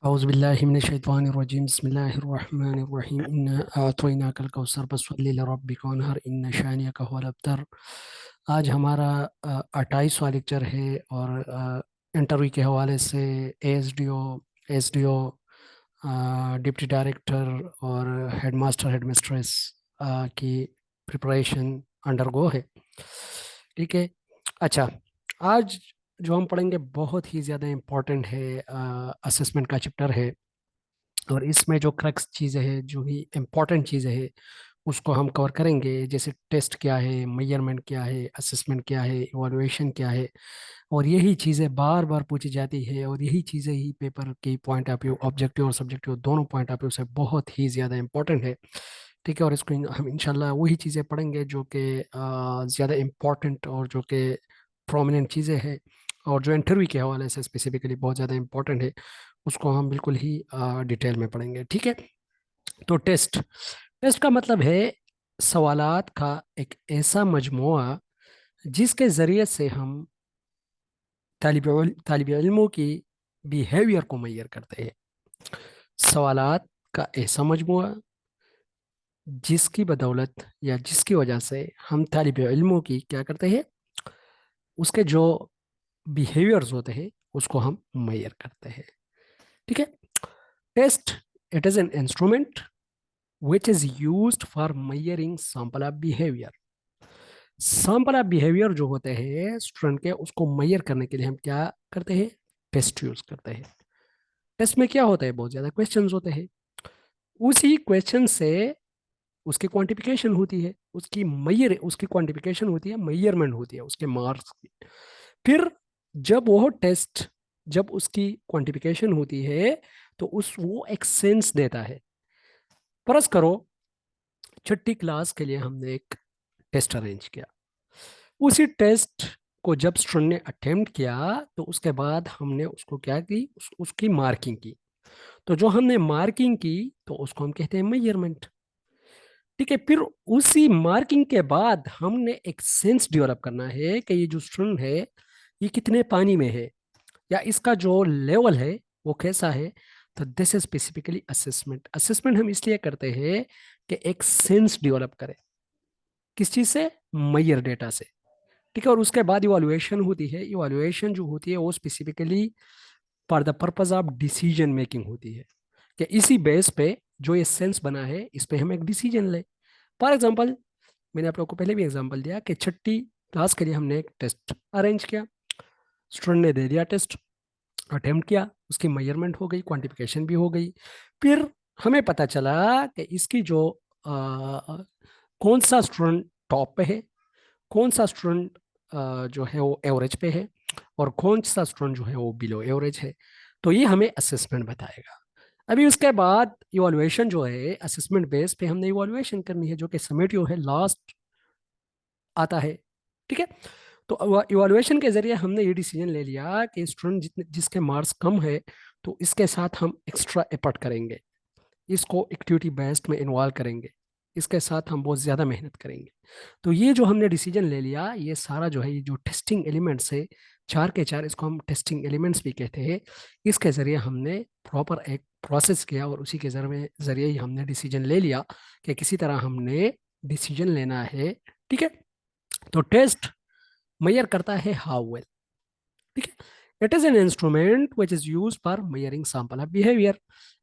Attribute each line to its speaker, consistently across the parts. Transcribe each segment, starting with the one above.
Speaker 1: औज़ुबिल्लाहि मिनश्शैतानिर्रजीम बिस्मिल्लाहिर्रहमानिर्रहीम इन्ना अअतैनाकल कौसर फसल्लि लिरब्बिका वन्हर इन्न शानिअका हुवल अब्तर। आज हमारा 28वां लेक्चर है और इंटरव्यू के हवाले से एसडीओ डिप्टी डायरेक्टर और हेडमास्टर हेडमिस्ट्रेस की प्रिपरेशन अंडरगो है। ठीक है। अच्छा, आज जो हम पढ़ेंगे बहुत ही ज़्यादा इम्पोर्टेंट है, असेसमेंट का चैप्टर है। और इसमें जो क्रक्स चीज़ें हैं, जो ही इम्पोर्टेंट चीज़ें हैं, उसको हम कवर करेंगे। जैसे टेस्ट क्या है, मेजरमेंट क्या है, असेसमेंट क्या है, इवैल्यूएशन क्या है। और यही चीज़ें बार बार पूछी जाती है और यही चीज़ें ही पेपर के पॉइंट ऑफ व्यू, ऑब्जेक्टिव और सब्जेक्टिव दोनों पॉइंट ऑफ व्यू से बहुत ही ज़्यादा इंपॉर्टेंट है। ठीक है। और इसको हम इंशाल्लाह वही चीज़ें पढ़ेंगे जो कि ज़्यादा इम्पोर्टेंट और जो कि प्रोमिनेंट चीज़ें हैं और जो इंटरव्यू के हवाले से स्पेसिफिकली बहुत ज़्यादा इंपॉर्टेंट है, उसको हम बिल्कुल ही डिटेल में पढ़ेंगे। ठीक है। तो टेस्ट टेस्ट का मतलब है सवालात का एक ऐसा मजमुआ जिसके ज़रिए से हम तालिब इल्मों की बिहेवियर को मैयर करते हैं। सवालात का ऐसा मजमुआ जिसकी बदौलत या जिसकी वजह से हम तालिब इल्मों की क्या करते हैं, उसके जो बिहेवियर्स होते हैं उसको हम मैयर करते हैं। ठीक है। Test, it is an instrument which is used for measuring sample of behavior। Sample of behaviour जो होते हैं स्टूडेंट के, उसको मैयर करने के लिए हम क्या करते हैं, टेस्ट यूज करते हैं। टेस्ट में क्या होता है, बहुत ज्यादा क्वेश्चंस होते हैं। उसी क्वेश्चन से उसकी क्वांटिफिकेशन होती है, उसकी क्वांटिफिकेशन होती है, मेजरमेंट होती है उसके मार्क्स की। फिर जब वो टेस्ट, जब उसकी क्वांटिफिकेशन होती है तो उस वो एक सेंस देता है। फर्ज करो छठी क्लास के लिए हमने एक टेस्ट अरेंज किया। उसी टेस्ट को जब स्टूडेंट ने अटेम्प्ट किया तो उसके बाद हमने उसको क्या की, उसकी मार्किंग की। तो जो हमने मार्किंग की तो उसको हम कहते हैं मेजरमेंट। ठीक है। फिर उसी मार्किंग के बाद हमने एक सेंस डेवलप करना है कि ये जो स्टूडेंट है ये कितने पानी में है या इसका जो लेवल है वो कैसा है। तो this is specifically assessment. Assessment हम इसलिए करते हैं कि एक सेंस डेवलप करें। किस चीज से, मैयर डेटा से। ठीक है। और उसके बाद इवैल्यूएशन होती है। इवैल्यूएशन जो होती है वो specifically for the purpose of decision making होती है कि इसी बेस पे जो ये सेंस बना है इस पे हम एक डिसीजन लें। फॉर एग्जांपल, मैंने आप लोग को पहले भी एग्जांपल दिया कि छठी क्लास के लिए हमने एक टेस्ट अरेंज किया। स्टूडेंट ने दे दिया टेस्ट, अटेम्प्ट किया, उसकी मेजरमेंट हो गई, क्वांटिफिकेशन भी हो गई। फिर हमें पता चला कि इसकी जो कौन सा स्टूडेंट टॉप पे है, कौन सा स्टूडेंट जो है वो एवरेज पे है और कौन सा स्टूडेंट जो है वो बिलो एवरेज है। तो ये हमें असेसमेंट बताएगा। अभी उसके बाद इवैल्यूएशन जो है, असेसमेंट बेस पे हमने इवैल्यूएशन करनी है जो कि समेटिव है, लास्ट आता है। ठीक है। तो इवैल्यूएशन के जरिए हमने ये डिसीजन ले लिया कि स्टूडेंट जितने जिसके मार्क्स कम है तो इसके साथ हम एक्स्ट्रा एफर्ट करेंगे, इसको एक्टिविटी बेस्ड में इन्वॉल्व करेंगे, इसके साथ हम बहुत ज़्यादा मेहनत करेंगे। तो ये जो हमने डिसीजन ले लिया, ये सारा जो है, ये जो टेस्टिंग एलिमेंट्स है, चार के चार, इसको हम टेस्टिंग एलिमेंट्स भी कहते हैं। इसके ज़रिए हमने प्रॉपर एक प्रोसेस किया और उसी के ज़रिए ही हमने डिसीजन ले लिया कि किसी तरह हमने डिसीजन लेना है। ठीक है। तो टेस्ट मेजर करता है हाउ वेल। ठीक है। It is an instrument which is used for measuring sample of behavior.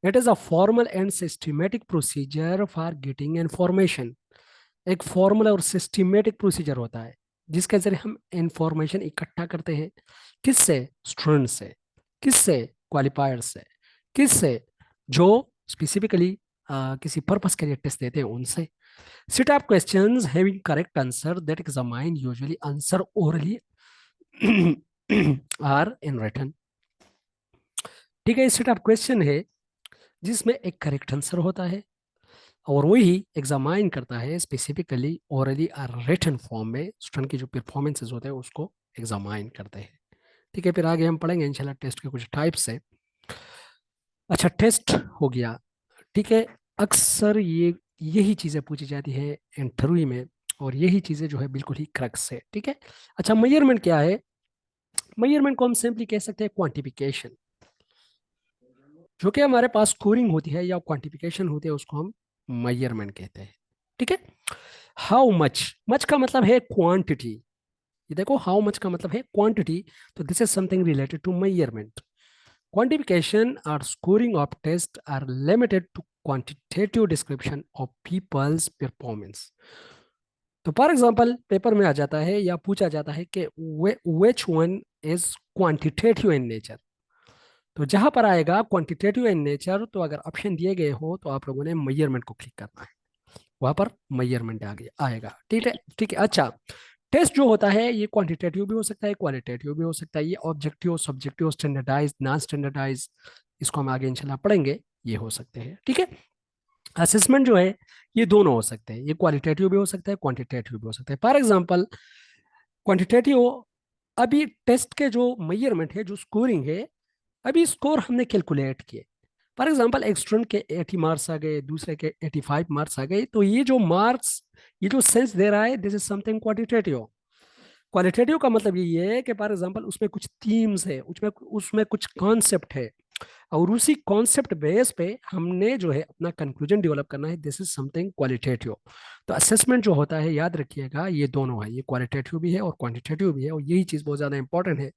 Speaker 1: It is a formal and systematic procedure for getting information. एक फॉर्मल और सिस्टमेटिक प्रोसीजर होता है जिसके जरिए हम इंफॉर्मेशन इकट्ठा करते हैं। किससे, स्टूडेंट से। किससे, क्वालिफायर से। किससे, जो स्पेसिफिकली किसी पर्पस के लिए टेस्ट देते हैं उनसे। Set of questions having correct answer that examine usually answer orally or in written. ठीक है। सेट ऑफ क्वेश्चन है जिसमें एक करेक्ट आंसर होता है और वही एग्जामाइन करता है स्पेसिफिकली ओरली और रिटन फॉर्म में स्टूडेंट की जो परफॉर्मेंसेज होते हैं उसको एग्जामाइन करते हैं। ठीक है। फिर आगे हम पढ़ेंगे इंशाल्लाह टेस्ट के कुछ टाइप्स है। अच्छा, टेस्ट हो गया। ठीक है। अक्सर यही चीज़ें पूछी जाती है इंटरव्यू में और यही चीज़ें जो है बिल्कुल ही क्रक्स है। ठीक है। अच्छा, मेजरमेंट क्या है। मेजरमेंट को हम सिंपली कह सकते हैं क्वांटिफिकेशन। जो कि हमारे पास स्कोरिंग होती है या क्वांटिफिकेशन होती है, उसको हम मेजरमेंट कहते हैं। ठीक है। हाउ मच, मच का मतलब है क्वांटिटी। ये देखो, हाउ मच का मतलब है क्वांटिटी, तो this is something related to measurement. Quantification और scoring of test are limited to quantitative description of people's performance. तो फॉर एग्जांपल पेपर में आ जाता है या पूछा जाता है कि which one is quantitative in nature. तो जहां पर आएगा क्वांटिटेटिव इन नेचर, तो अगर ऑप्शन दिए गए हो तो आप लोगों ने मेजरमेंट को क्लिक करना है, वहां पर मेजरमेंट आ गया आएगा। ठीक है, ठीक है। अच्छा, टेस्ट जो होता है ये क्वांटिटेटिव भी हो सकता है, क्वालिटेटिव भी हो सकता है, ये objective, subjective, standardise, non standardise, इसको हम आगे इंशाल्लाह पढ़ेंगे, ये हो सकते हैं। ठीक है। असेसमेंट जो है ये दोनों हो सकते हैं, ये क्वालिटेटिव भी हो सकता है, क्वांटिटेटिव भी हो सकता है। फॉर एग्जांपल क्वांटिटेटिव, अभी टेस्ट के जो मेजरमेंट है, जो स्कोरिंग है, अभी स्कोर हमने कैलकुलेट किए। फॉर एग्जांपल एक स्टूडेंट के 80 मार्क्स आ गए, दूसरे के 85 मार्क्स आ गए, तो ये जो मार्क्स, ये जो सेंस दे रहा है, this is something quantitative. Qualitative का मतलब ये है कि फॉर एग्जांपल उसमें कुछ थीम्स है, उसमें उसमें कुछ कॉन्सेप्ट है, और उसी कॉन्सेप्ट बेस पे हमने जो है अपना कंक्लूजन डेवलप करना है, दिस इज समथिंग क्वालिटेटिव। तो असेसमेंट जो होता है, याद रखिएगा, ये दोनों है, ये क्वालिटेटिव भी है और क्वांटिटेटिव भी है, और यही चीज बहुत ज्यादा इंपॉर्टेंट है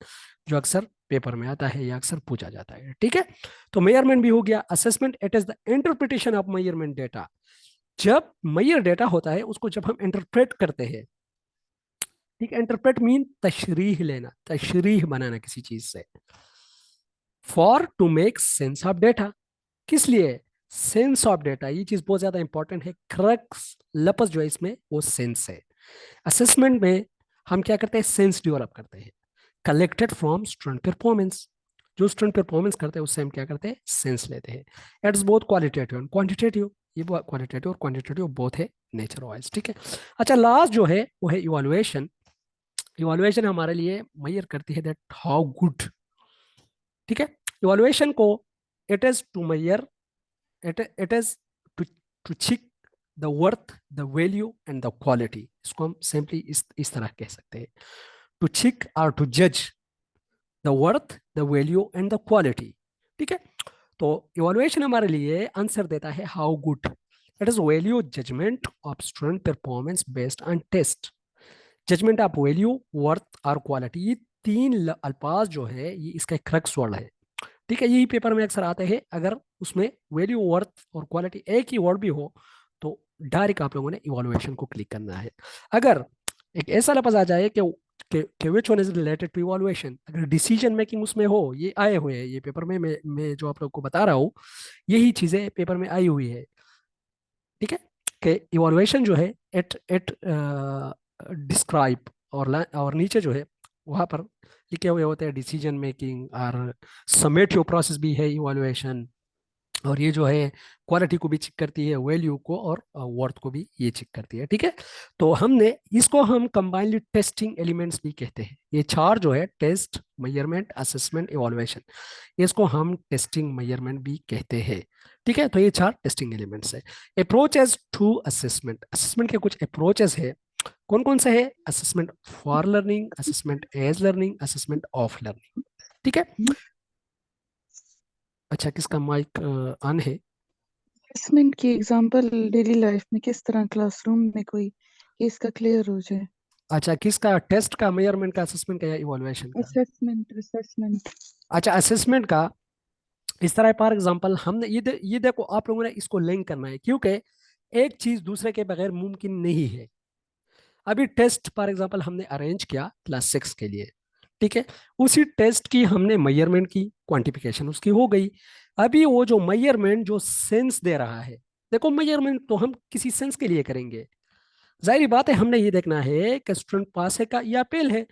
Speaker 1: जो अक्सर पेपर में आता है या अक्सर पूछा जाता है। ठीक है। तो मेजरमेंट भी हो गया। Assessment, it is the interpretation of measurement data. जब मेजर डेटा होता है उसको जब हम इंटरप्रेट करते हैं, ठीक है, इंटरप्रेट मीन तशरीह लेना, तशरीह बनाना किसी चीज से, for to make sense of data. किस लिए? सेंस ऑफ डेटा, ये चीज बहुत ज्यादा इंपॉर्टेंट है। क्रक्स लपस जो है इसमें वो सेंस है। असेसमेंट में हम क्या करते हैं? सेंस डेवलप करते हैं, कलेक्टेड फ्रॉम स्टूडेंट परफॉर्मेंस। जो स्टूडेंट परफॉर्मेंस करते हैं उससे हम क्या करते हैं? सेंस लेते हैं। It's both qualitative and quantitative, ये क्वालिटेटिव और क्वांटिटेटिव बोथ है नेचर वाइज। ठीक है। अच्छा, लास्ट जो है वो है इवैल्यूएशन। इवैल्यूएशन हमारे लिए मेजर करती है दैट हाउ गुड। ठीक है। इवैल्यूएशन को, it is to measure, it is to to check the worth, the value and the quality. इसको हम सिंपली इस तरह कह सकते हैं, टू चेक और टू जज the worth, the value and the quality. ठीक है। तो इवैल्यूएशन हमारे लिए आंसर देता है how good. It is value judgement of student performance based on test. Judgement of value, worth और क्वालिटी, ये तीन अल्फाज जो है ये इसका क्रक्स वर्ड है। ठीक है। यही पेपर में अक्सर आते हैं, अगर उसमें वैल्यू, वर्थ और क्वालिटी एक ही वर्ड भी हो तो डायरेक्ट आप लोगों ने इवैल्यूएशन को क्लिक करना है। अगर एक ऐसा लफ्ज आ जाए कि which one is related to evaluation, अगर डिसीजन मेकिंग उसमें हो, ये आए हुए हैं ये पेपर में, मैं जो आप लोग को बता रहा हूँ यही चीजें पेपर में आई हुई है। ठीक है। कि इवैल्यूएशन जो है, इट इट डिस्क्राइब, और नीचे जो है वहां पर लिखे हुए होते हैं डिसीजन मेकिंग, और समेटिव प्रोसेस भी है इवैल्यूएशन, और ये जो है क्वालिटी को भी चेक करती है, वैल्यू को और वर्थ को भी ये चेक करती है। ठीक है। तो हमने इसको हम कंबाइनली टेस्टिंग एलिमेंट्स भी कहते हैं। ये चार जो है, टेस्ट, मेजरमेंट, असेसमेंट, इवैल्यूएशन, इसको हम टेस्टिंग मेजरमेंट भी कहते हैं। ठीक है। तो ये चार टेस्टिंग एलिमेंट्स है। अप्रोचेस टू असेसमेंट, असेसमेंट के कुछ अप्रोचेस है। कौन कौन से है? Assessment for learning, assessment as learning, assessment of learning. ठीक है। अच्छा, किसका माइक ऑन है?
Speaker 2: असेसमेंट की एग्जांपल डेली लाइफ में किस तरह क्लासरूम में कोई केस का क्लियर हो जाए।
Speaker 1: अच्छा, किसका? टेस्ट का, मेजरमेंट का, असेसमेंट का, या इवैल्यूएशन का?
Speaker 2: Assessment assessment.
Speaker 1: अच्छा, असेसमेंट का इस तरह, फॉर एग्जांपल हमने ये देखो, आप लोगों ने इसको लिंक करना है, क्योंकि एक चीज दूसरे के बगैर मुमकिन नहीं है। अभी टेस्ट फॉर एग्जांपल हमने अरेंज किया क्लास 6 के लिए, ठीक है, उसी टेस्ट की हमने मेजरमेंट की, क्वांटिफिकेशन उसकी हो गई। अभी वो जो मेजरमेंट जो सेंस दे रहा है, देखो मेजरमेंट तो हम किसी सेंस के लिए करेंगे, जाहिर बात है हमने ये देखना है कि स्टूडेंट पास है का या फेल है।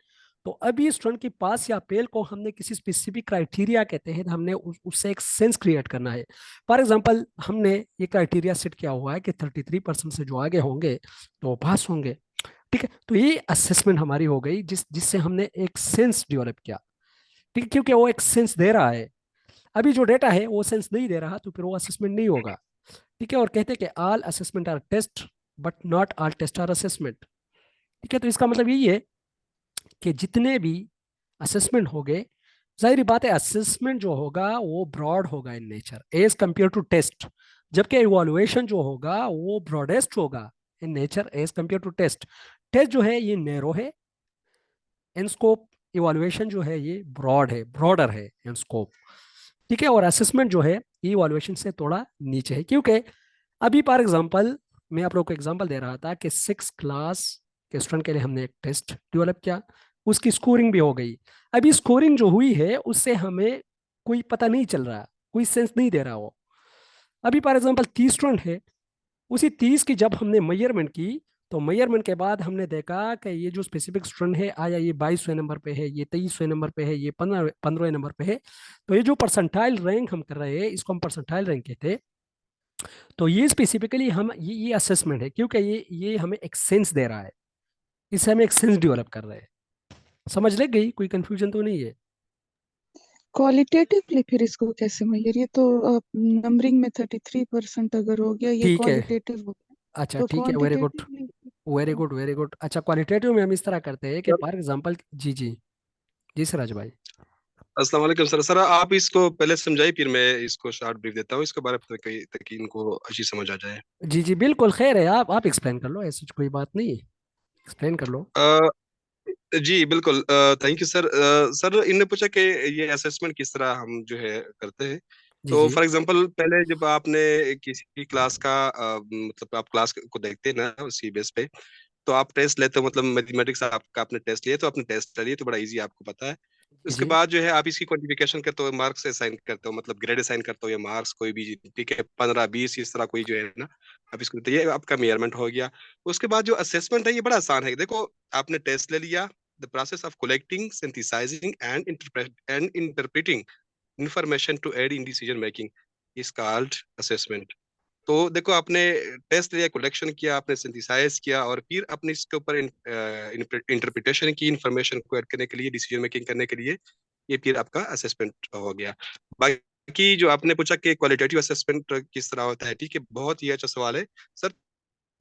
Speaker 1: तो अभी स्टूडेंट के पास या फेल को हमने किसी स्पेसिफिक क्राइटेरिया कहते हैं, हमने उससे एक सेंस क्रिएट करना है। फॉर एग्जांपल हमने ये क्राइटेरिया सेट किया हुआ है कि 33% से जो आगे होंगे तो वो पास होंगे। ठीक है। तो ये असेसमेंट हमारी हो गई, जिससे हमने एक सेंस डेवलप किया। ठीक है, क्योंकि वो एक सेंस दे रहा है। अभी जो डेटा है वो सेंस नहीं दे रहा, तो फिर वो असेसमेंट नहीं होगा। ठीक है। और कहते हैं कि all assessment are test but not all test are assessment. ठीक है। तो इसका मतलब यही है कि जितने भी असेसमेंट हो गए, जाहिर बात है असेसमेंट जो होगा वो ब्रॉड होगा in nature as compare to test, जबकि इवोल्युएशन जो होगा वो ब्रॉडेस्ट होगा in nature as compare to test. Test जो है ये नैरो है इन स्कोप, इवोल्युएशन जो है ये ब्रॉड है, ब्रॉडर है इन स्कोप। ठीक है, और असेसमेंट जो है ये इवोल्युएशन से थोड़ा नीचे है, क्योंकि अभी फॉर एग्जांपल मैं आप लोग को एग्जांपल दे रहा था कि 6 क्लास के स्टूडेंट के लिए हमने एक टेस्ट डेवलप किया, उसकी स्कोरिंग भी हो गई। अभी स्कोरिंग जो हुई है उससे हमें कोई पता नहीं चल रहा, कोई सेंस नहीं दे रहा वो। अभी फॉर एग्जांपल 30 स्टूडेंट है, उसी 30 की जब हमने मेजरमेंट की, तो मेजरमेंट के बाद हमने देखा कि ये जो स्पेसिफिक स्टूडेंट है आया ये 22वें नंबर पे है, ये 23वें नंबर पे है, ये 15वें नंबर पे है। तो ये जो परसेंटाइल रैंक हम कर रहे हैं इसको हम परसेंटाइल रैंक कहते हैं। तो ये स्पेसिफिकली हम ये असेसमेंट है, क्योंकि ये हमें एक सेंस दे रहा है, इससे हम एक सेंस डेवलप कर रहे हैं। समझ लग गई, कोई कंफ्यूजन तो नहीं है?
Speaker 2: क्वालिटेटिवली फिर इसको कैसे मेजर, ये तो नंबरिंग में 33% अगर हो गया ये
Speaker 1: ठीक है,
Speaker 2: क्वालिटेटिव हो गया,
Speaker 1: अच्छा
Speaker 2: तो
Speaker 1: ठीक है, very good,
Speaker 2: quantitatively.
Speaker 1: Very good, very good. अच्छा, क्वालिटेटिव में हम इस तरह करते हैं कि
Speaker 3: सर
Speaker 1: फॉर एग्जांपल, जी जी, जी सिराज भाई।
Speaker 3: अस्सलाम वालेकुम सर। सर आप इसको पहले समझाइए, फिर मैं इसको शॉर्ट ब्रीफ देता हूँ इसके बारे में, ताकि इनको अच्छी समझ आ जाए।
Speaker 1: जी जी बिल्कुल, खैर है, आप एक्सप्लेन कर लो, ऐसी कोई बात नहीं है, एक्सप्लेन कर लो।
Speaker 3: अ, जी बिल्कुल, थैंक यू सर। सर इनने पूछा कि ये असेसमेंट किस तरह हम जो है करते हैं।
Speaker 1: जी
Speaker 3: तो
Speaker 1: जी
Speaker 3: फॉर एग्जांपल पहले जब आपने किसी क्लास का मतलब आप क्लास को देखते हैं ना उसी बेस पे, तो आप टेस्ट लेते हो, मतलब मैथमेटिक्स आपका आपने टेस्ट लिया तो आपने टेस्ट ले लिए तो बड़ा इजी आपको पता है।
Speaker 1: जी
Speaker 3: उसके
Speaker 1: जी
Speaker 3: बाद जो है आप इसकी क्वांटिफिकेशन करते हो, मार्क्स असाइन करते हो, मतलब ग्रेड असाइन करते हो या मार्क्स कोई भी, ठीक है, 15 20 इस तरह कोई जो है ना आप इसको, तो ये आपका मेजरमेंट हो गया। उसके बाद जो असेसमेंट है ये बड़ा आसान है। देखो आपने टेस्ट ले लिया, the process of collecting synthesising and interpreting information to aid in decision making is called assessment. तो देखो आपने टेस्ट लिया, कलेक्शन किया, आपने सिंथेसाइज किया और फिर अपने इसके ऊपर इंटरप्रिटेशन की, इंफॉर्मेशन को ऐड करने के लिए, डिसीजन मेकिंग करने के लिए, ये फिर आपका असेसमेंट हो गया। बाकी जो आपने पूछा कि क्वालिटेटिव असेसमेंट किस तरह होता है, ठीक है, बहुत ही अच्छा सवाल है सर।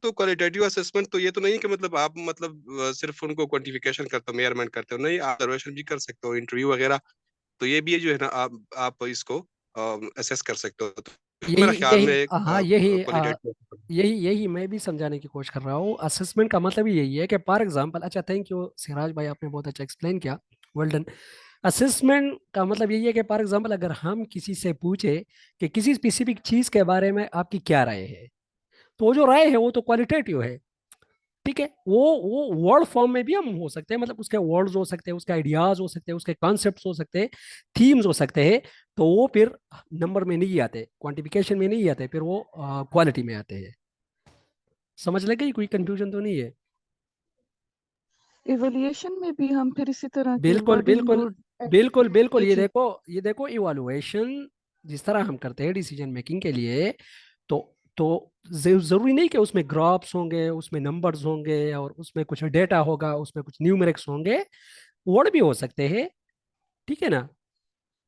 Speaker 3: तो क्वालिटेटिव असेसमेंट तो ये तो नहीं कि मतलब आप मतलब सिर्फ उनको क्वांटिफिकेशन करते हो, मेजरमेंट करते हो, नहीं, आप ऑब्जर्वेशन भी कर सकते हो, इंटरव्यू वगैरह। तो ये भी है जो है ना, आप इसको असेस कर सकते हो। तो
Speaker 1: यही
Speaker 3: मेरा ख्याल
Speaker 1: यही
Speaker 3: में
Speaker 1: हाँ यही
Speaker 3: क्वालिटेटिव।
Speaker 1: यही यही मैं भी समझाने की कोशिश कर रहा हूँ। असेसमेंट का मतलब ही यही है कि फॉर एग्जांपल, अच्छा थैंक यू सिराज भाई, आपने बहुत अच्छा एक्सप्लेन किया, वेल डन। असेसमेंट का मतलब यही है कि फॉर एग्जांपल अगर हम किसी से पूछे कि किसी स्पेसिफिक चीज के बारे में आपकी क्या राय है, तो वो जो राय है वो तो क्वालिटेटिव है। ठीक है, वो वर्ड फॉर्म में भी हम हो सकते हैं, मतलब उसके वर्ड्स हो सकते हैं, उसके आइडियाज हो सकते हैं, उसके कॉन्सेप्ट्स हो सकते हैं, थीम्स हो सकते हैं। तो वो फिर नंबर में नहीं आते, क्वांटिफिकेशन में नहीं आते, फिर वो क्वालिटी में आते हैं। समझ लगे, कोई कंफ्यूजन तो नहीं है?
Speaker 2: इवोल्यूशन में भी हम फिर इसी तरह के
Speaker 1: बिल्कुल
Speaker 2: वर्डिंग
Speaker 1: बिल्कुल
Speaker 2: गुड
Speaker 1: बिल्कुल बिल्कुल,
Speaker 2: एक
Speaker 1: ये
Speaker 2: ही।
Speaker 1: देखो, ये देखो इवालुएशन जिस तरह हम करते हैं डिसीजन मेकिंग के लिए, तो तो जरूरी नहीं कि उसमें ग्राफ्स होंगे, उसमें नंबर्स होंगे, और उसमें कुछ डेटा होगा, उसमें कुछ न्यूमेरिक्स होंगे, वर्ड भी हो सकते हैं। ठीक है ना,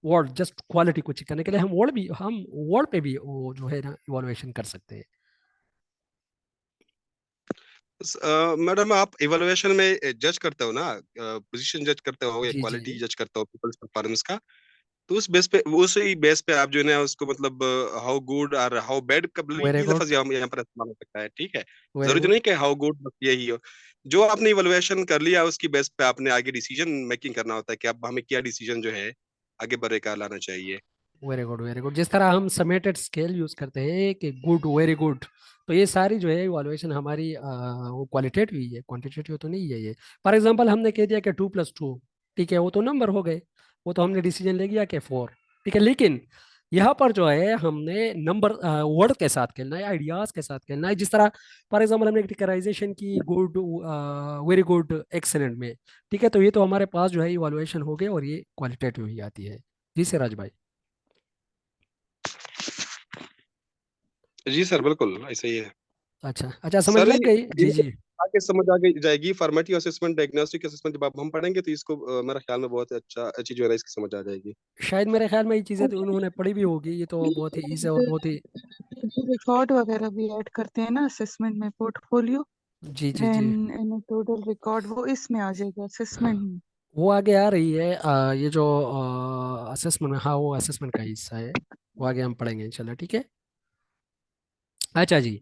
Speaker 1: वर्ड जस्ट क्वालिटी को चेक करने के लिए हम वर्ड पे भी वो जो है ना इवोल्यूशन कर सकते हैं।
Speaker 3: मैडम आप इवैल्यूएशन में जज करते हो ना, पोजीशन जज करते हो या
Speaker 1: जी जी
Speaker 3: क्वालिटी जज करते हो पीपल्स परफॉर्मेंस का। तो उसी बेस पे आप जो है ना उसको मतलब हाउ गुड और हाउ बैड, कभी
Speaker 1: वेरी
Speaker 3: भी
Speaker 1: गुड,
Speaker 3: लफ्ज यहाँ यहाँ पर इस्तेमाल हो सकता है, ठीक है।
Speaker 1: वेरी
Speaker 3: जरूरी तो
Speaker 1: गुड।
Speaker 3: नहीं कि हाउ गुड बस यही हो। जो आपने इवैल्यूएशन कर लिया उसकी बेस पे आपने आगे डिसीजन मेकिंग करना होता है कि अब हमें क्या डिसीजन जो है आगे बढ़े का लाना चाहिए।
Speaker 1: Very good, very good. जिस तरह हम समेटेड स्केल यूज करते हैं कि गुड, वेरी गुड, तो ये सारी जो है इवैल्यूएशन हमारी वो क्वालिटेटिव ही है, क्वांटिटेटिव तो नहीं है ये। फॉर एग्जांपल हमने कह दिया कि 2+2, ठीक है, वो तो नंबर हो गए, वो तो हमने डिसीजन ले लिया कि 4, ठीक है। लेकिन यहाँ पर जो है हमने नंबर वर्ड के साथ खेलना है, आइडियाज के साथ खेलना है। जिस तरह फॉर एग्जांपल हमने कैटेगराइजेशन की गुड, वेरी गुड, एक्सेलेंट में, ठीक है, तो ये तो हमारे पास जो है इवैल्यूएशन हो गए और ये क्वालिटेटिव ही आती है। जी सिराज भाई।
Speaker 3: जी सर बिल्कुल ऐसा ही है।
Speaker 1: अच्छा अच्छा, समझ
Speaker 3: सर
Speaker 1: लग गई, जी
Speaker 3: ये
Speaker 1: जी।
Speaker 3: आगे समझ आ गई जाएगी, फॉर्मेटिव असेसमेंट, डायग्नोस्टिक असेसमेंट जब आप हम पढ़ेंगे तो इसको मेरे ख्याल में बहुत अच्छा अच्छी जो है ना इसकी समझ आ जाएगी।
Speaker 1: शायद मेरे ख्याल में ये चीज़ें तो
Speaker 2: अच्छा,
Speaker 1: उन्होंने पढ़ी भी होगी, ये तो बहुत ही ईजी और बहुत ही।
Speaker 2: रिकॉर्ड वगैरह भी ऐड करते हैं ना असेसमेंट में, पोर्टफोलियो
Speaker 1: जी जी जी।
Speaker 2: एंड टोटल रिकॉर्ड, वो इसमें आ जाएगा असेसमेंट में।
Speaker 1: वो आगे आ रही है, ये जो असेसमेंट, हाँ वो असेसमेंट का हिस्सा है, वो आगे हम पढ़ेंगे इंशाल्लाह, ठीक है। अच्छा जी,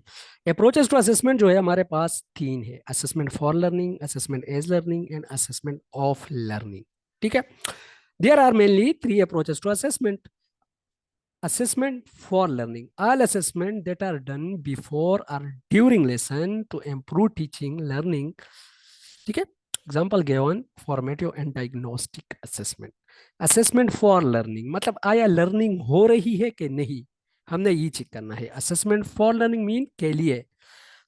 Speaker 1: अप्रोचेस टू असेसमेंट जो है हमारे पास तीन है: assessment for learning, assessment as learning and assessment of learning, ठीक है। There are mainly three approaches to assessment: assessment for learning, all assessment that are done before or during lesson to improve teaching learning, ठीक है। Example given: formative and diagnostic assessment. Assessment for learning मतलब आया learning हो रही है कि नहीं, हमने ये चेक करना है। असेसमेंट फॉर लर्निंग मीन के लिए।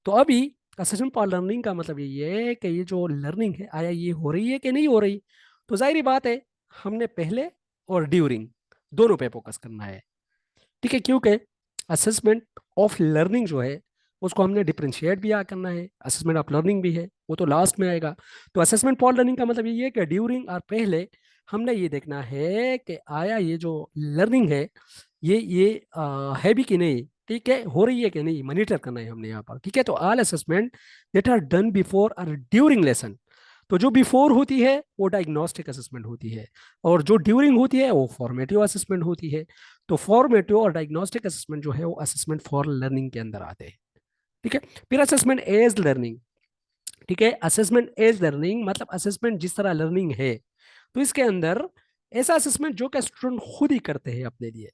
Speaker 1: तो अभी असेसमेंट फॉर लर्निंग का मतलब ये है कि ये जो लर्निंग है आया ये हो रही है कि नहीं हो रही। तो जाहिर बात है हमने पहले और ड्यूरिंग दोनों पे फोकस करना है, ठीक है, क्योंकि असेसमेंट ऑफ लर्निंग जो है उसको हमने डिफ्रेंशिएट भी आ करना है, असेसमेंट ऑफ लर्निंग भी है, वो तो लास्ट में आएगा। तो असेसमेंट फॉर लर्निंग का मतलब ये है कि ड्यूरिंग और पहले हमने ये देखना है कि आया ये जो लर्निंग है ये है भी कि नहीं, ठीक है, हो रही है कि नहीं, मॉनिटर करना है हमने यहाँ पर, ठीक है। तो all assessment that are done before और ड्यूरिंग लेसन, तो जो बिफोर होती है वो डायग्नोस्टिक असेसमेंट होती है, और जो ड्यूरिंग होती है वो फॉर्मेटिव असेसमेंट होती है। तो फॉर्मेटिव और डायग्नोस्टिक असेसमेंट जो है वो असेसमेंट फॉर लर्निंग के अंदर आते हैं, ठीक है। फिर असेसमेंट एज लर्निंग, ठीक है। असेसमेंट एज लर्निंग मतलब असेसमेंट जिस तरह लर्निंग है, तो इसके अंदर ऐसा असेसमेंट जो कि स्टूडेंट खुद ही करते हैं अपने लिए,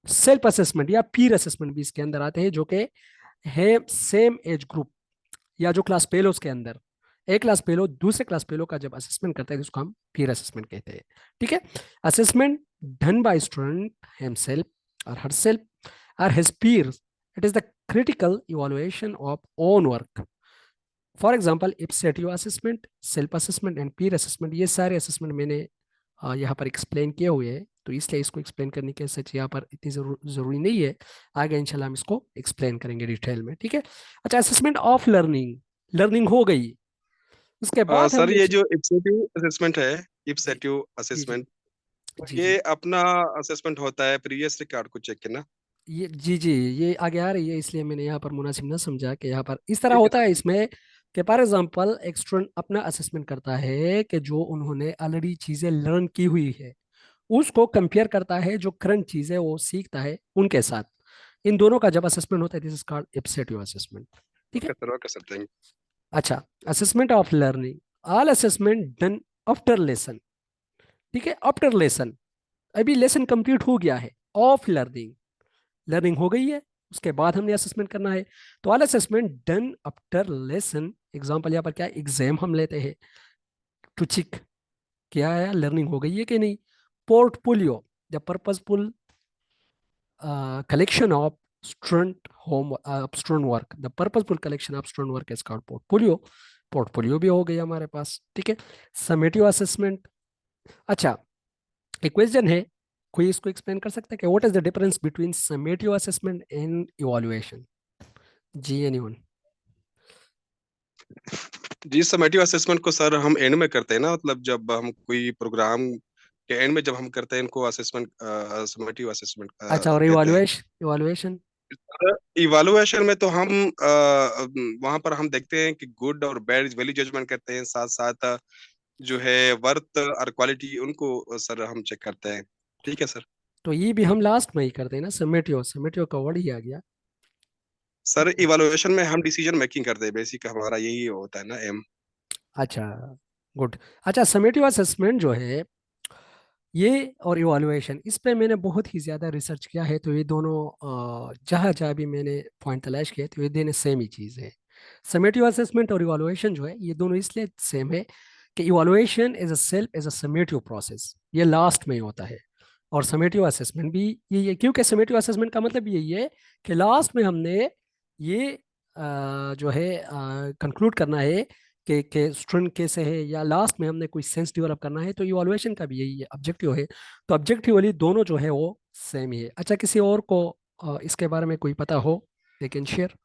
Speaker 1: सेल्फ असेसमेंट या पीर असेसमेंट भी इसके अंदर आते हैं, जो कि है सेम एज ग्रुप या जो क्लास फेलोज के अंदर एक क्लास फेलो दूसरे क्लास फेलो का जब असेसमेंट करते हैं तो उसको हम पीर असेसमेंट कहते हैं, ठीक है। Assessment done by student himself और हरसेल्फ और his peers, it is the critical evaluation of own work. For example ipsative assessment, self assessment and peer assessment, ये सारे असेसमेंट मैंने यहाँ पर एक्सप्लेन किए हुए हैं, तो इसलिए इसको एक्सप्लेन करने के सच यहाँ पर इतनी जरूरी नहीं है। आगे इंशाल्लाह हम इसको एक्सप्लेन करेंगे डिटेल में, ठीक है। अच्छा, असेसमेंट ऑफ लर्निंग, लर्निंग हो गई, उसके बाद
Speaker 3: सर
Speaker 1: हमने
Speaker 3: ये जो इप्सेटिव असेसमेंट है,
Speaker 1: जी
Speaker 3: इप्सेटिव
Speaker 1: जी जी
Speaker 3: असेसमेंट,
Speaker 1: जी जी
Speaker 3: ये अपना असेसमेंट होता है प्रीवियस रिकॉर्ड को चेक करना।
Speaker 1: ये जी जी ये आगे आ रही है, इसलिए मैंने यहाँ पर मुनासिब ना समझा कि यहाँ पर इस तरह
Speaker 3: ठीक है
Speaker 1: होता
Speaker 3: सर।
Speaker 1: है इसमें कि फॉर एग्जांपल एक स्टूडेंट अपना असेसमेंट करता है कि जो उन्होंने ऑलरेडी चीज़ें लर्न की हुई है उसको कंपेयर करता है जो करंट चीज़ें वो सीखता है उनके साथ। इन दोनों का जब असेसमेंट होता है दिस इज कॉल्ड एब्सेटिव असेसमेंट, ठीक है।
Speaker 3: ओके सर, थैंक
Speaker 1: अच्छा, assessment of learning, all assessment done after lesson, ठीक है, आफ्टर लेसन, अभी लेसन कंप्लीट हो गया है, ऑफ लर्निंग, लर्निंग हो गई है, उसके बाद हमने असेसमेंट करना है। तो all assessment done after lesson, example यहाँ पर क्या एग्जाम हम लेते हैं टू चेक क्या है लर्निंग हो गई है कि नहीं। Portfolio, the purposeful collection of student work, the purposeful collection of student work is called portfolio, portfolio भी हो गई हमारे पास, ठीक है। समेटिव असेसमेंट, अच्छा एक क्वेश्चन है, कोई इसको एक्सप्लेन कर सकता है कि what is the difference between summative assessment and evaluation? जी एनीवन?
Speaker 3: जी। समेटिव असेसमेंट को सर हम एंड में करते हैं ना, मतलब जब हम कोई प्रोग्राम के एंड में जब हम करते हैं इनको असेसमेंट, समेटिव असेसमेंट
Speaker 1: अच्छा, और
Speaker 3: कहते हैं।
Speaker 1: इवैल्यूएशन? इवैल्यूएशन
Speaker 3: इवालुएशन में तो हम वहां पर हम देखते हैं कि गुड और बैड वैल्यू जजमेंट करते हैं, साथ साथ जो है वर्थ और क्वालिटी उनको सर हम चेक करते हैं। ठीक है सर।
Speaker 1: तो ये भी हम लास्ट में ही करते हैं ना, समेटिव, समेटिव का वर्ड ही आ गया।
Speaker 3: सर इवालुएशन में हम डिसीजन मेकिंग करते हैं, बेसिक हमारा यही होता है ना एम।
Speaker 1: अच्छा, गुड। अच्छा, समेटिव असेसमेंट जो है ये और इवैल्यूएशन, इस पे मैंने बहुत ही ज़्यादा रिसर्च किया है, तो ये दोनों जहाँ जहाँ भी मैंने पॉइंट तलाश किए तो ये दोनों सेम ही चीज़ है। समेटिव असेसमेंट और इवैल्यूएशन जो है ये दोनों इसलिए सेम है कि evaluation as a self as a summative process, ये लास्ट में ही होता है, और समेटिव असेसमेंट भी यही है, क्योंकि समेटिव असेसमेंट का मतलब यही है कि लास्ट में हमने ये जो है कंक्लूड करना है कि स्टूडेंट कैसे है, या लास्ट में हमने कोई सेंस डेवलप करना है, तो इवैल्यूएशन का भी यही है, ऑब्जेक्टिव है। तो ऑब्जेक्टिवली दोनों जो है वो सेम ही है। अच्छा, किसी और को इसके बारे में कोई पता हो लेकिन शेयर?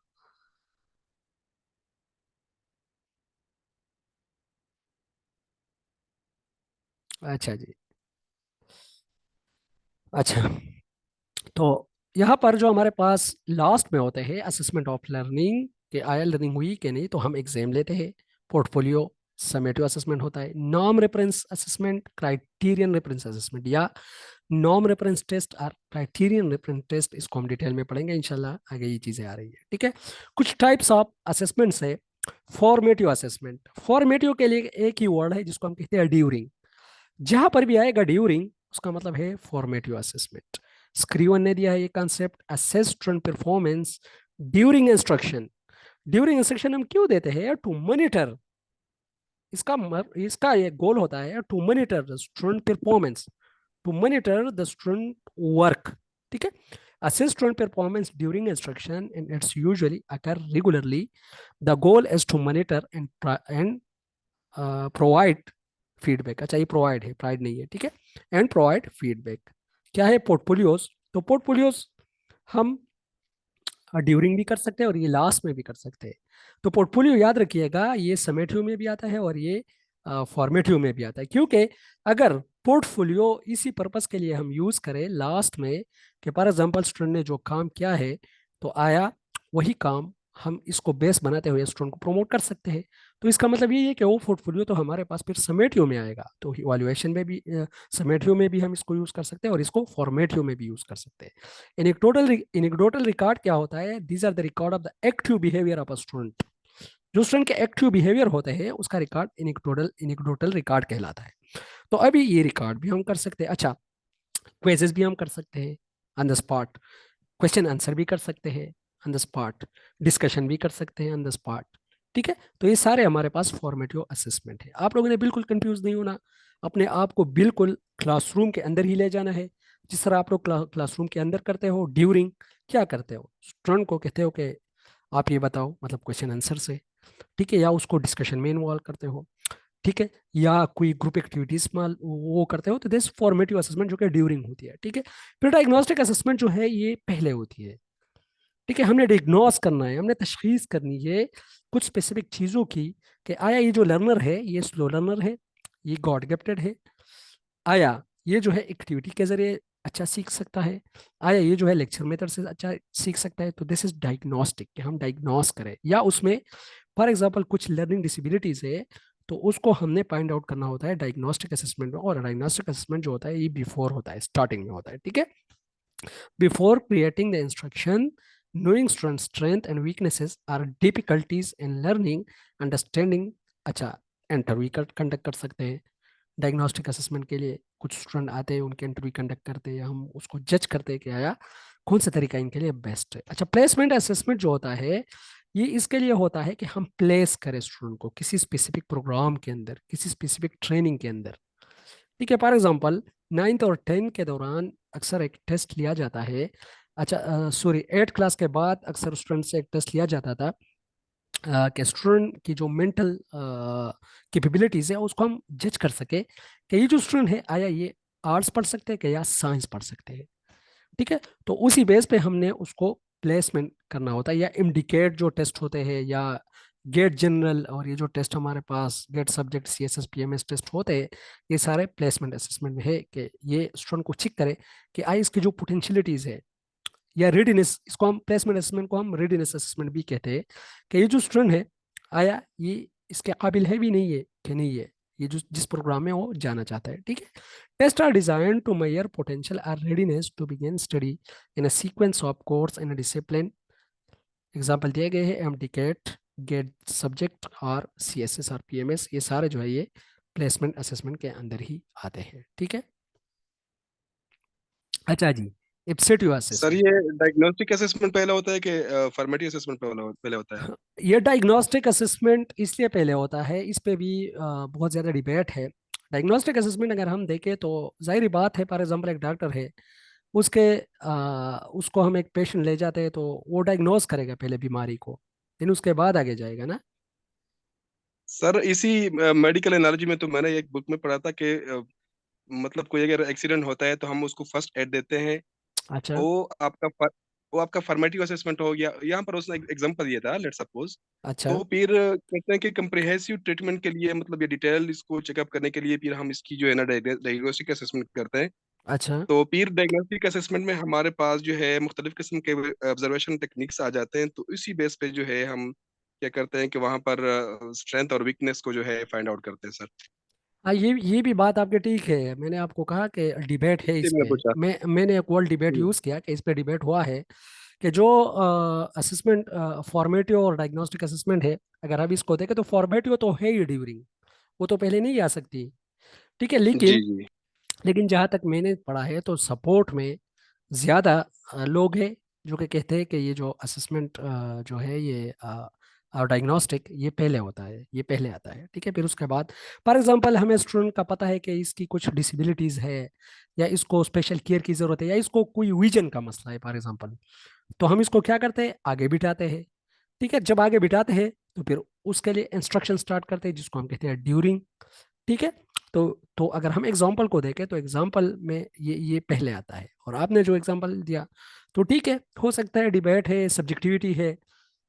Speaker 1: अच्छा जी। अच्छा, तो यहाँ पर जो हमारे पास लास्ट में होते हैं असेसमेंट ऑफ लर्निंग, कि आया लर्निंग हुई कि नहीं, तो हम एग्जाम लेते हैं, पोर्टफोलियो, समेटिव असेसमेंट होता है। Norm reference assessment, criterion reference assessment, या नॉर्म रेफरेंस टेस्ट और क्राइटेरियन रेफरेंस टेस्ट, इसको हम डिटेल में पढ़ेंगे इंशाल्लाह, आगे ये चीजें आ रही है। ठीक है, कुछ टाइप्स ऑफ असेसमेंट्स है। फॉर्मेटिव असेसमेंट, फॉर्मेटिव के लिए एक ही वर्ड है जिसको हम कहते हैं ड्यूरिंग। जहां पर भी आएगा ड्यूरिंग, उसका मतलब है फॉर्मेटिव असेसमेंट। स्क्रीवन ने दिया है ये concept, assess student performance during instruction. During instruction हम क्यों देते हैं? टू मॉनिटर, इसका ये गोल होता है to monitor the student performance, to monitor the student work. ठीक है, assess student performance during instruction and it's usually occur regularly. The goal is to monitor and provide feedback. अच्छा, ये provide है, pride नहीं है। ठीक है, एंड प्रोवाइड फीडबैक। क्या है? पोर्टफोलियोज। तो पोर्टफोलियोज हम ड्यूरिंग भी कर सकते हैं और ये लास्ट में भी कर सकते हैं। तो पोर्टफोलियो याद रखिएगा, ये समेटिव में भी आता है और ये फॉर्मेटिव में भी आता है, क्योंकि अगर पोर्टफोलियो इसी पर्पस के लिए हम यूज करें लास्ट में, कि फॉर एग्जांपल स्टूडेंट ने जो काम किया है तो आया वही काम हम इसको बेस बनाते हुए स्टूडेंट को प्रमोट कर सकते हैं। तो इसका मतलब ये है कि वो पोर्टफोलियो तो हमारे पास फिर समेटिव में आएगा। तो इवैल्यूएशन में भी समेटिव में भी हम इसको यूज कर सकते हैं और इसको फॉर्मेटिव में भी यूज कर सकते हैं। एनेक्डोटल रिकॉर्ड क्या होता है? These are the record of the active behaviour of a student. जो स्टूडेंट के एक्टिव बिहेवियर होते हैं उसका रिकॉर्ड एनेक्डोटल रिकॉर्ड कहलाता है। तो अभी ये रिकॉर्ड भी हम कर सकते हैं। अच्छा, क्वेजेस भी हम कर सकते हैं on the spot, question answer भी कर सकते हैं ऑन द स्पॉट, डिस्कशन भी कर सकते हैं ऑन द स्पॉट। ठीक है, तो ये सारे हमारे पास फॉर्मेटिव असेसमेंट है। आप लोगों ने बिल्कुल कंफ्यूज नहीं होना, अपने आप को बिल्कुल क्लासरूम के अंदर ही ले जाना है। जिस तरह आप लोग क्लासरूम के अंदर करते हो ड्यूरिंग, क्या करते हो? स्टूडेंट को कहते हो कि आप ये बताओ, मतलब क्वेश्चन आंसर से। ठीक है, या उसको डिस्कशन में इन्वॉल्व करते हो। ठीक है, या कोई ग्रुप एक्टिविटीज में वो करते हो, तो दिस फॉर्मेटिव असेसमेंट जो कि ड्यूरिंग होती है। ठीक है, फिर डायग्नोस्टिक असेसमेंट जो है ये पहले होती है। ठीक है, हमने डिग्नोस करना है, हमने तशखीस करनी है कुछ स्पेसिफिक चीज़ों की, कि आया ये जो लर्नर है ये स्लो लर्नर है, ये गॉड गिफ्टेड है, आया ये जो है एक्टिविटी के जरिए अच्छा सीख सकता है, आया ये जो है लेक्चर मेथड से अच्छा सीख सकता है। तो दिस इज डायग्नोस्टिक, कि हम डायग्नोस करें। या उसमें फॉर एग्जांपल कुछ लर्निंग डिसेबिलिटीज है, तो उसको हमने फाइंड आउट करना होता है डायग्नोस्टिक असेसमेंट में। और डायग्नोस्टिक असेसमेंट जो होता है ये बिफोर होता है, स्टार्टिंग में होता है। ठीक है, before creating the instruction, knowing students' strength and weaknesses are difficulties in learning, understanding। अच्छा, इंटरव्यू कंडक्ट कर सकते हैं डायग्नोस्टिक असेसमेंट के लिए। कुछ स्टूडेंट आते हैं, उनके इंटरव्यू कंडक्ट करते हैं, हम उसको जज करते हैं कि आया कौन सा तरीका इनके लिए बेस्ट है। अच्छा, प्लेसमेंट असेसमेंट जो होता है ये इसके लिए होता है कि हम प्लेस करें स्टूडेंट को किसी स्पेसिफिक प्रोग्राम के अंदर, किसी स्पेसिफिक ट्रेनिंग के अंदर। ठीक है, फॉर एग्जाम्पल 9th और 10th के दौरान अक्सर एक टेस्ट लिया जाता है। अच्छा, सॉरी, 8th क्लास के बाद अक्सर स्टूडेंट से एक टेस्ट लिया जाता था, कि स्टूडेंट की जो मेंटल कैपेबिलिटीज है उसको हम जज कर सके कि ये जो स्टूडेंट है आया ये आर्ट्स पढ़ सकते हैं कि या साइंस पढ़ सकते हैं। ठीक है, तो उसी बेस पे हमने उसको प्लेसमेंट करना होता है। या इमडिकेट जो टेस्ट होते हैं, या गेट जनरल, और ये जो टेस्ट हमारे पास GAT subject CSS PMS test होते हैं, ये सारे प्लेसमेंट असेसमेंट में है कि ये स्टूडेंट को चेक करे कि आई इसकी जो पोटेंशियलिटीज है या रेडीनेस, इसको हम प्लेसमेंट असेसमेंट को हम रेडीनेस असेसमेंट भी कहते हैं, कि ये जो स्टूडेंट है आया ये इसके काबिल है भी नहीं है कि नहीं है, ये जो जिस प्रोग्राम में वो जाना चाहता है। ठीक है, test are design to measure potential or readiness to begin study in a sequence of course in a discipline. Example दिए गए हैं एमडीकेट, गेट सब्जेक्ट और CSS और PMS, ये सारे जो है ये प्लेसमेंट असेसमेंट के अंदर ही आते हैं। ठीक है, अच्छा जी, एब्सेटिव
Speaker 3: सर
Speaker 1: असेसमेंट।
Speaker 3: ये डायग्नोस्टिक असेसमेंट पहले होता है कि फॉर्मेटिव असेसमेंट पहले होता है?
Speaker 1: हाँ, ये डायग्नोस्टिक असेसमेंट इसलिए पहले होता है, इस पे भी बहुत ज़्यादा डिबेट है। डायग्नोस्टिक असेसमेंट अगर हम देखें तो जाहिर बात है, फॉर एग्जांपल एक डॉक्टर है, उसके उसको हम एक पेशेंट ले जाते हैं तो वो डायग्नोस करेगा पहले बीमारी को, फिर उसके बाद आगे जाएगा ना।
Speaker 3: सर इसी मेडिकल एनालॉजी में तो मैंने एक बुक में पढ़ा था कि मतलब कोई अगर एक्सीडेंट होता है तो हम उसको फर्स्ट एड देते हैं।
Speaker 1: अच्छा।
Speaker 3: वो आपका वो आपका फॉर्मेटिव असेसमेंट हो गया। यहाँ पर उसने एग्जांपल दिया था, लेट सपोज।
Speaker 1: अच्छा।
Speaker 3: तो फिर कहते हैं कि कंप्रिहेंसिव ट्रीटमेंट के लिए, मतलब ये डिटेल इसको चेकअप करने के लिए फिर हम इसकी जो है ना डायग्नोस्टिक असेसमेंट करते हैं।
Speaker 1: अच्छा।
Speaker 3: तो फिर डायग्नोस्टिक असेसमेंट में हमारे पास जो है मुख्तलिफ किस्म के ऑब्जर्वेशन टेक्निक्स आ जाते हैं। तो इसी बेस पे जो है हम क्या करते हैं कि वहां पर स्ट्रेंथ और वीकनेस को जो है फाइंड आउट करते हैं सर।
Speaker 1: हाँ, ये भी बात आपकी ठीक है। मैंने आपको कहा कि डिबेट है
Speaker 3: इसी
Speaker 1: इस
Speaker 3: मैंने
Speaker 1: पे।
Speaker 3: पूछा।
Speaker 1: मैंने एक वर्ड डिबेट
Speaker 3: हम्म,
Speaker 1: यूज़ किया कि इस पे डिबेट हुआ है कि जो असेसमेंट फॉर्मेटिव और डायग्नोस्टिक असेसमेंट है, अगर हम इसको देखें तो फॉर्मेटिव तो है ही ड्यूरिंग, वो तो पहले नहीं आ सकती। ठीक है,
Speaker 3: जी
Speaker 1: लेकिन
Speaker 3: जी।
Speaker 1: लेकिन जहाँ तक मैंने पढ़ा है तो सपोर्ट में ज़्यादा लोग हैं जो कि कहते हैं कि ये जो असेसमेंट जो है ये डायग्नोस्टिक ये पहले होता है, ये पहले आता है। ठीक है, फिर उसके बाद फॉर एग्जांपल हमें स्टूडेंट का पता है कि इसकी कुछ डिसेबिलिटीज़ है, या इसको स्पेशल केयर की ज़रूरत है, या इसको कोई विजन का मसला है फॉर एग्जांपल, तो हम इसको क्या करते हैं, आगे बिठाते हैं। ठीक है, जब आगे बिठाते हैं तो फिर उसके लिए इंस्ट्रक्शन स्टार्ट करते हैं जिसको हम कहते हैं ड्यूरिंग। ठीक है, तो अगर हम एग्जाम्पल को देखें तो एग्जाम्पल में ये पहले आता है, और आपने जो एग्जाम्पल दिया तो ठीक है, हो सकता है डिबेट है, सब्जेक्टिविटी है,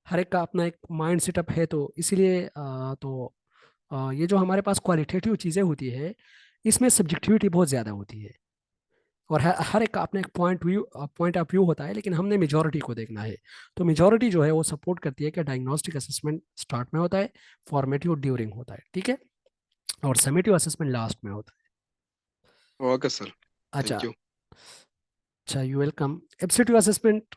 Speaker 1: हर एक का अपना एक माइंड सेटअप है, तो इसीलिए ये जो हमारे पास क्वालिटेटिव चीज़ें होती है इसमें सब्जेक्टिविटी बहुत ज़्यादा होती है, और हर एक का अपना एक पॉइंट ऑफ व्यू होता है, लेकिन हमने मेजोरिटी को देखना है। तो मेजोरिटी जो है वो सपोर्ट करती है कि डायग्नोस्टिक असेसमेंट स्टार्ट में होता है, फॉर्मेटिव ड्यूरिंग होता है। ठीक है, और समेटिव असेसमेंट लास्ट में होता
Speaker 3: ओके सर।
Speaker 1: है। अच्छा,
Speaker 3: थैंक यू।
Speaker 1: अच्छा, you welcome. Ipsative assessment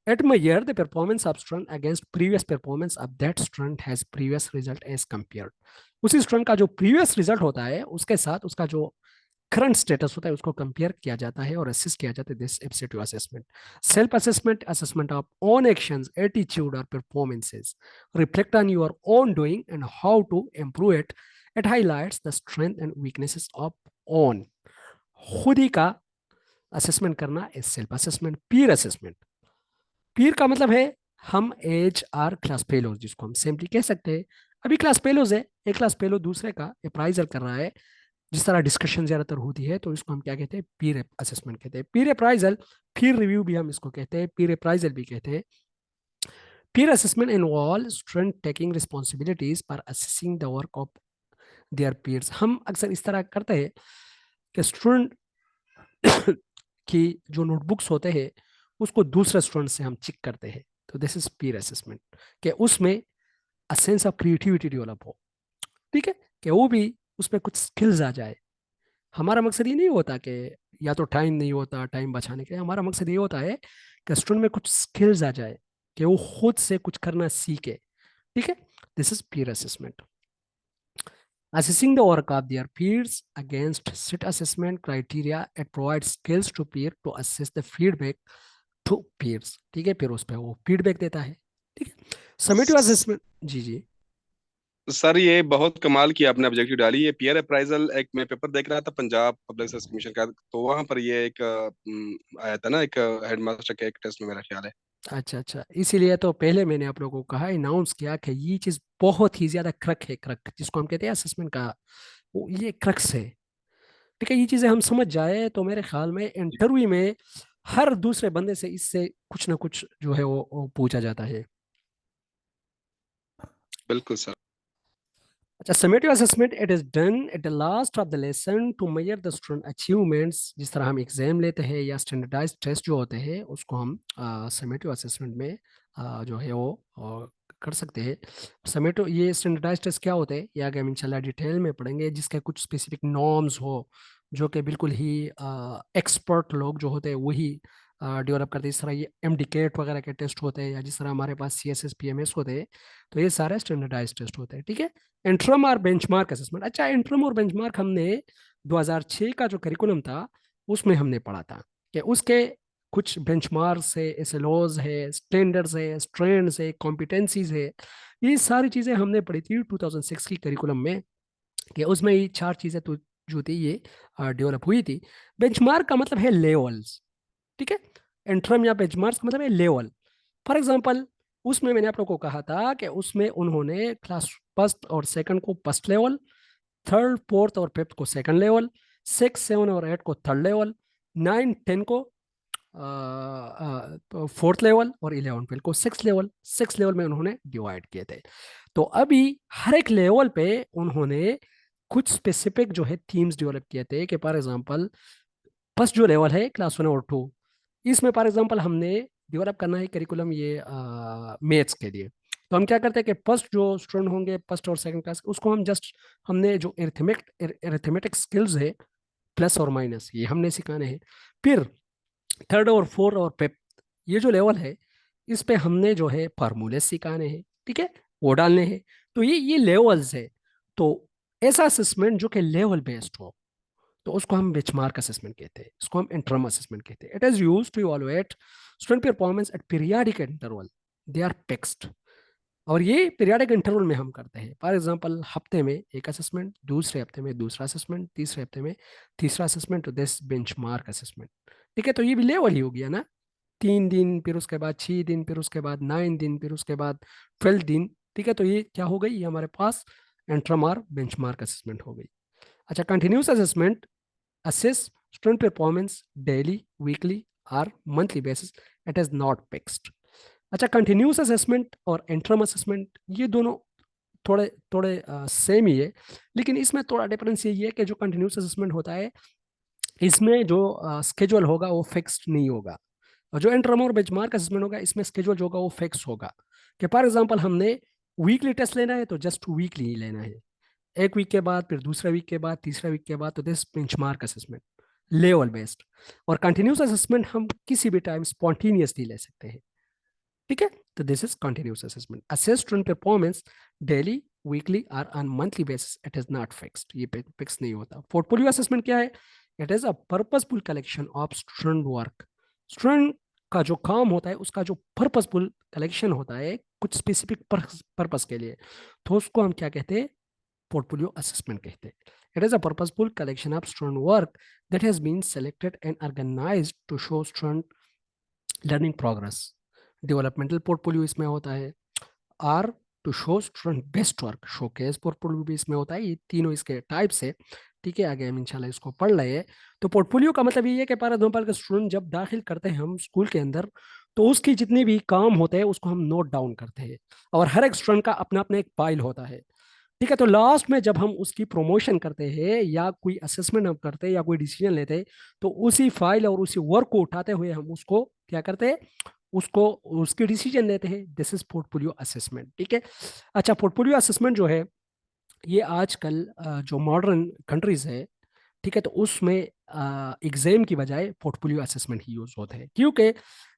Speaker 1: admire the performance of student against previous performance of that student has previous result as compared। उसी स्टूडेंट का जो प्रीवियस रिजल्ट होता है उसके साथ उसका जो करंट स्टेटस होता है उसको कंपेयर किया जाता है और असेस किया जाता है। This ipsative assessment. Self assessment assessment of own actions, attitude और performances reflect on your own doing and how to improve it. It highlights the strength and weaknesses of own. खुद ही का असेसमेंट करना is self assessment. Peer assessment, peer का मतलब है हम as are class fellows, जिसको हम सिंपली कह सकते हैं अभी क्लास फेलोज है, एक क्लास फेलो दूसरे का अप्राइजल कर रहा है, जिस तरह डिस्कशन ज्यादातर होती है, तो इसको हम क्या कहते हैं, पीर असेसमेंट कहते हैं। पीर अप्राइजल, पीर रिव्यू भी हम इसको कहते हैं, पीर अप्राइजल भी कहते हैं। Peer assessment involve student taking responsibilities for assessing the work of their peers. हम अक्सर इस तरह करते हैं कि स्टूडेंट की जो नोटबुक्स होते हैं उसको दूसरे स्टूडेंट से हम चेक करते हैं, तो दिस इज पीर असेसमेंट, कि उसमें a sense of creativity develop हो। ठीक है, कि वो भी उसमें कुछ स्किल्स आ जाए। हमारा मकसद ये नहीं होता कि या तो टाइम नहीं होता टाइम बचाने के, हमारा मकसद ये होता है कि स्टूडेंट में कुछ स्किल्स आ जाए, कि वो खुद से कुछ करना सीखे। ठीक है, this is Pir assessment. Assessing the work of their peers against set assessment criteria, it provides skills to peer to assess the feedback to peers। ठीक है, फिर उस पर वो फीडबैक देता है। ठीक है, समेटिव असेसमेंट। जी जी।
Speaker 3: सर ये बहुत कमाल की आपने ऑब्जेक्टिव डाली। ये पीयर अप्राइजल, एक मैं पेपर देख रहा था पंजाब पब्लिक सर्विस कमीशन का, तो वहां पर ये एक आया था ना, एक हेडमास्टर के एक टेस्ट में, मेरा ख्याल है।
Speaker 1: अच्छा अच्छा, इसीलिए तो पहले मैंने आप लोगों को कहा, अनाउंस किया कि ये चीज़ बहुत ही ज़्यादा क्रक है, क्रक जिसको हम कहते हैं असेसमेंट का, वो ये क्रक्स है। ठीक है, ये चीज़ें हम समझ जाए तो मेरे ख्याल में इंटरव्यू में हर दूसरे बंदे से इससे कुछ ना कुछ जो है वो पूछा जाता है।
Speaker 3: बिल्कुल सर।
Speaker 1: अच्छा, summative assessment it is done at the last of the lesson to measure the student achievements. जिस तरह हम एग्जाम लेते हैं या स्टैंडर्डाइज टेस्ट जो होते हैं उसको हम समेटिव असेसमेंट में जो है वो कर सकते हैं। समेटिव ये स्टैंडर्डाइज टेस्ट क्या होते हैं ये आगे हम इंशाल्लाह डिटेल में पढ़ेंगे, जिसके कुछ स्पेसिफिक नॉर्म्स हो, जो कि बिल्कुल ही एक्सपर्ट लोग जो होते हैं वही डेवलप करते हैं। इस तरह ये एमडीकेट वगैरह के टेस्ट होते हैं, या जिस तरह हमारे पास सीएसएस पीएमएस होते हैं, तो ये सारे स्टैंडर्डाइज टेस्ट होते हैं। ठीक है, इंट्रम और बेंचमार्क असेसमेंट। अच्छा, इंट्रम और बेंचमार्क हमने 2006 का जो करिकुलम था उसमें हमने पढ़ा था कि उसके कुछ बेंचमार्क्स है, एसएलओज है, स्टैंडर्ड्स है, स्ट्रेंड्स है, कॉम्पिटेंसीज है, ये सारी चीज़ें हमने पढ़ी थी 2006 की करिकुलम में, कि उसमें ये चार चीज़ें तो जो थी ये डेवलप हुई थी। बेंचमार्क का मतलब है लेवल्स। ठीक है, इंट्रम या बेंचमार्क का मतलब है लेवल। फॉर एग्जांपल, उसमें मैंने आप लोगों को कहा था कि उसमें उन्होंने क्लास फर्स्ट और सेकंड को फर्स्ट लेवल, थर्ड फोर्थ और फिफ्थ को सेकंड लेवल, सिक्स सेवन और एट को थर्ड लेवल, नाइन टेन को फोर्थ लेवल, और इलेवन ट्वेल्व को सिक्स लेवल में उन्होंने डिवाइड किए थे। तो अभी हर एक लेवल पे उन्होंने कुछ स्पेसिफिक जो है थीम्स डेवलप किए थे, कि फॉर एग्जांपल फर्स्ट जो लेवल है क्लास वन और टू, इसमें फॉर एग्जांपल हमने डेवलप करना है करिकुलम ये मैथ्स के लिए। तो हम क्या करते हैं कि फर्स्ट जो स्टूडेंट होंगे फर्स्ट और सेकंड क्लास, उसको हम जस्ट हमने जो एरिथमेटिक स्किल्स है, प्लस और माइनस, ये हमने सिखाने हैं। फिर थर्ड और फोर्थ और फिफ्थ, ये जो लेवल है, इस पे हमने जो है फार्मूले सिखाने हैं, ठीक है, वो डालने हैं। तो ये लेवल्स है। तो ऐसा असेसमेंट जो कि लेवल बेस्ड हो, तो उसको हम बेंचमार्क असेसमेंट कहते हैं, इसको हम इंटरम असेसमेंट कहते हैं। It is used to evaluate student performance at periodic interval, they are fixed. और ये पीरियाडिक इंटरवल में हम करते हैं। फॉर एग्जांपल, हफ्ते में एक असेसमेंट, दूसरे हफ्ते में दूसरा असेसमेंट, तीसरे हफ्ते में तीसरा असेसमेंट, तो दिस बेंचमार्क असेसमेंट। ठीक है, तो ये भी लेवल ही हो गया ना। 3 दिन, फिर उसके बाद 6 दिन, फिर उसके बाद 9 दिन, फिर उसके बाद 12 दिन। ठीक है, तो ये क्या हो गई, ये हमारे पास इंटरम और बेंचमार्क असेसमेंट हो गई। अच्छा, continuous assessment assess student performance daily, weekly or monthly basis. It is not fixed. अच्छा, कंटिन्यूस असेसमेंट और इंटरम असेसमेंट, ये दोनों थोड़े थोड़े सेम ही है, लेकिन इसमें थोड़ा डिफरेंस यही है कि जो कंटिन्यूस असेसमेंट होता है, इसमें जो स्केड्यूल होगा वो फिक्स्ड नहीं होगा। और जो इंटरम और बेंचमार्क असेसमेंट होगा, इसमें स्केड्यूल जो होगा वो फिक्स होगा। कि फॉर एग्जांपल, हमने वीकली टेस्ट लेना है तो जस्ट वीकली ही लेना है, एक वीक के बाद, फिर दूसरा वीक के बाद, तीसरा वीक के बाद, तो this benchmark assessment, level based. और कंटिन्यूस असेसमेंट हम किसी भी टाइम स्पॉन्टेनियसली ले सकते हैं। ठीक है, तो this is continuous assessment. Assess student performance daily, weekly और on monthly basis, it is not fixed, ये फिक्स नहीं होता। पोर्टफोलियो असेसमेंट क्या है? It is a purposeful collection of student work. Student का जो काम होता है, उसका जो पर्पसफुल कलेक्शन होता है कुछ स्पेसिफिक पर्पस के लिए, तो उसको हम क्या कहते हैं? पोर्टफोलियो असेसमेंट कहते हैं। It is a purposeful collection of student work that has been selected and organised to show student learning progress. Developmental portfolio इसमें होता है। Or to show student best work, showcase portfolio भी इसमें होता है। ये तीनों इसके टाइप्स है। ठीक है, आगे हम इंशाल्लाह इसको पढ़ रहे हैं। तो पोर्टफोलियो का मतलब ये है कि फॉर एग्जाम्पल, स्टूडेंट जब दाखिल करते हैं हम स्कूल के अंदर, तो उसकी जितने भी काम होते हैं उसको हम नोट डाउन करते हैं। और हर एक स्टूडेंट का अपना अपना एक फाइल होता है। ठीक है, तो लास्ट में जब हम उसकी प्रमोशन करते हैं या कोई असेसमेंट हम करते हैं या कोई डिसीजन लेते हैं, तो उसी फाइल और उसी वर्क को उठाते हुए हम उसको क्या करते हैं? उसको उसके डिसीजन लेते हैं। This is portfolio assessment. ठीक है। अच्छा, पोर्टफोलियो असेसमेंट जो है, ये आजकल जो मॉडर्न कंट्रीज है, ठीक है, तो उसमें एग्जाम की बजाय पोर्टफोलियो असेसमेंट ही यूज होते हैं, क्योंकि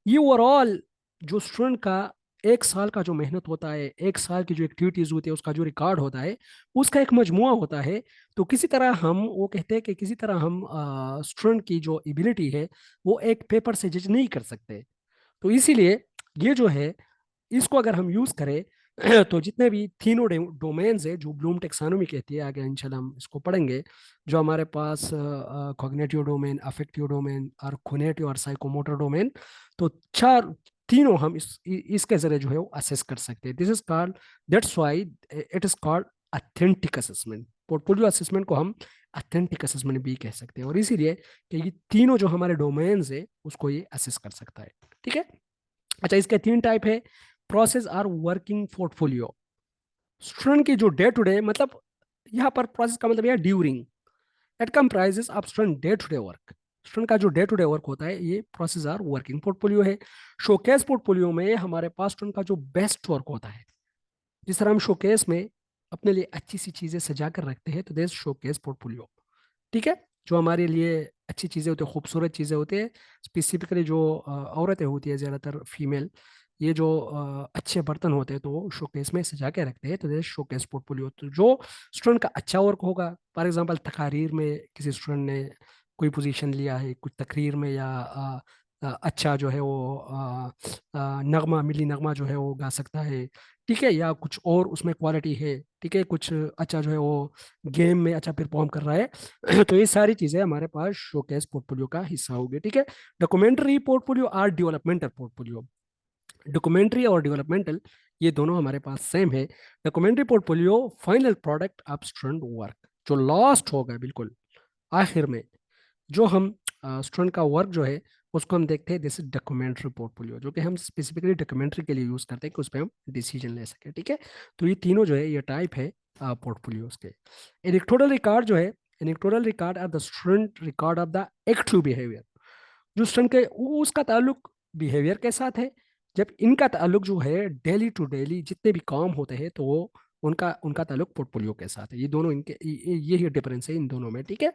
Speaker 1: ये ओवरऑल जो स्टूडेंट का 1 साल का जो मेहनत होता है, 1 साल की जो एक्टिविटीज होती है, उसका जो रिकॉर्ड होता है, उसका एक मजमुआ होता है। तो किसी तरह हम वो कहते हैं कि किसी तरह हम स्टूडेंट की जो एबिलिटी है, वो एक पेपर से जज नहीं कर सकते। तो इसीलिए ये जो है, इसको अगर हम यूज करें तो जितने भी तीनों डोमेन्स है जो ब्लूम टेक्सानोमी कहती है, आगे इंशाल्लाह हम इसको पढ़ेंगे, जो हमारे पास कॉग्निटिव डोमेन, अफेक्टिव डोमेन और कोनेटिव और साइकोमोटर डोमेन, तो चार तीनों हम इसके जरिए जो है वो असेस कर सकते हैं। This is called, that's why it is called authentic assessment. Portfolio assessment को हम अथेंटिक असेसमेंट भी कह सकते हैं, और इसीलिए कि ये तीनों जो हमारे डोमेन्स है उसको ये असेस कर सकता है। ठीक है। अच्छा, इसके 3 टाइप है। Process or working portfolio, student की जो डे टू डे, मतलब यहाँ पर प्रोसेस का मतलब यह during, it comprises of student day to day work. Student का जो डे टू डे वर्क होता है, ये प्रोसेस आर वर्किंग पोर्टफोलियो है। शोकेस पोर्टफोलियो में हमारे पास स्टूडेंट का जो बेस्ट वर्क होता है, जिस तरह हम शोकेस में अपने लिए अच्छी सी चीजें सजा कर रखते हैं, तो देश शोकेस पोर्टफोलियो। ठीक है, जो हमारे लिए अच्छी चीज़ें होती है, खूबसूरत चीज़ें होती है, स्पेसिफिकली जो औरतें होती है, ज़्यादातर फीमेल, ये जो अच्छे बर्तन होते हैं, तो वो शोकेस में सजा के रखते हैं, तो ये शोकेस पोर्टफोलियो। तो जो स्टूडेंट का अच्छा वर्क होगा, फॉर एग्जांपल तकारीर में किसी स्टूडेंट ने कोई पोजीशन लिया है कुछ तकरीर में, या अच्छा जो है वो नगमा, मिली नगमा जो है वो गा सकता है। ठीक है, या कुछ और उसमें क्वालिटी है। ठीक है, कुछ अच्छा जो है वो गेम में अच्छा परफॉर्म कर रहा है तो ये सारी चीजें हमारे पास शोकेस पोर्टफोलियो का हिस्सा होगी। ठीक है। डॉक्यूमेंट्री पोर्टफोलियो और डेवलपमेंटल पोर्टफोलियो, डॉक्यूमेंट्री और डेवलपमेंटल ये दोनों हमारे पास सेम है। Documentary portfolio final product of student work, जो लास्ट होगा बिल्कुल आखिर में, जो हम स्टूडेंट का वर्क जो है उसको हम देखते हैं, दिस इज डॉक्यूमेंट्री पोर्टफोलियो, जो कि हम स्पेसिफिकली डॉक्यूमेंट्री के लिए यूज करते हैं कि उस पर हम डिसीजन ले सके। ठीक है, तो ये तीनों जो है ये टाइप है पोर्टफोलियोज के। इलेक्टोरल रिकॉर्ड जो है, electoral record are the student record of the active behaviour. जो स्टूडेंट के उसका ताल्लुक बिहेवियर के साथ है, जब इनका ताल्लुक जो है डेली टू डेली जितने भी काम होते हैं तो वो उनका उनका ताल्लुक पोर्टफोलियो के साथ है। ये दोनों इनके यही डिफरेंस है इन दोनों में, ठीक है।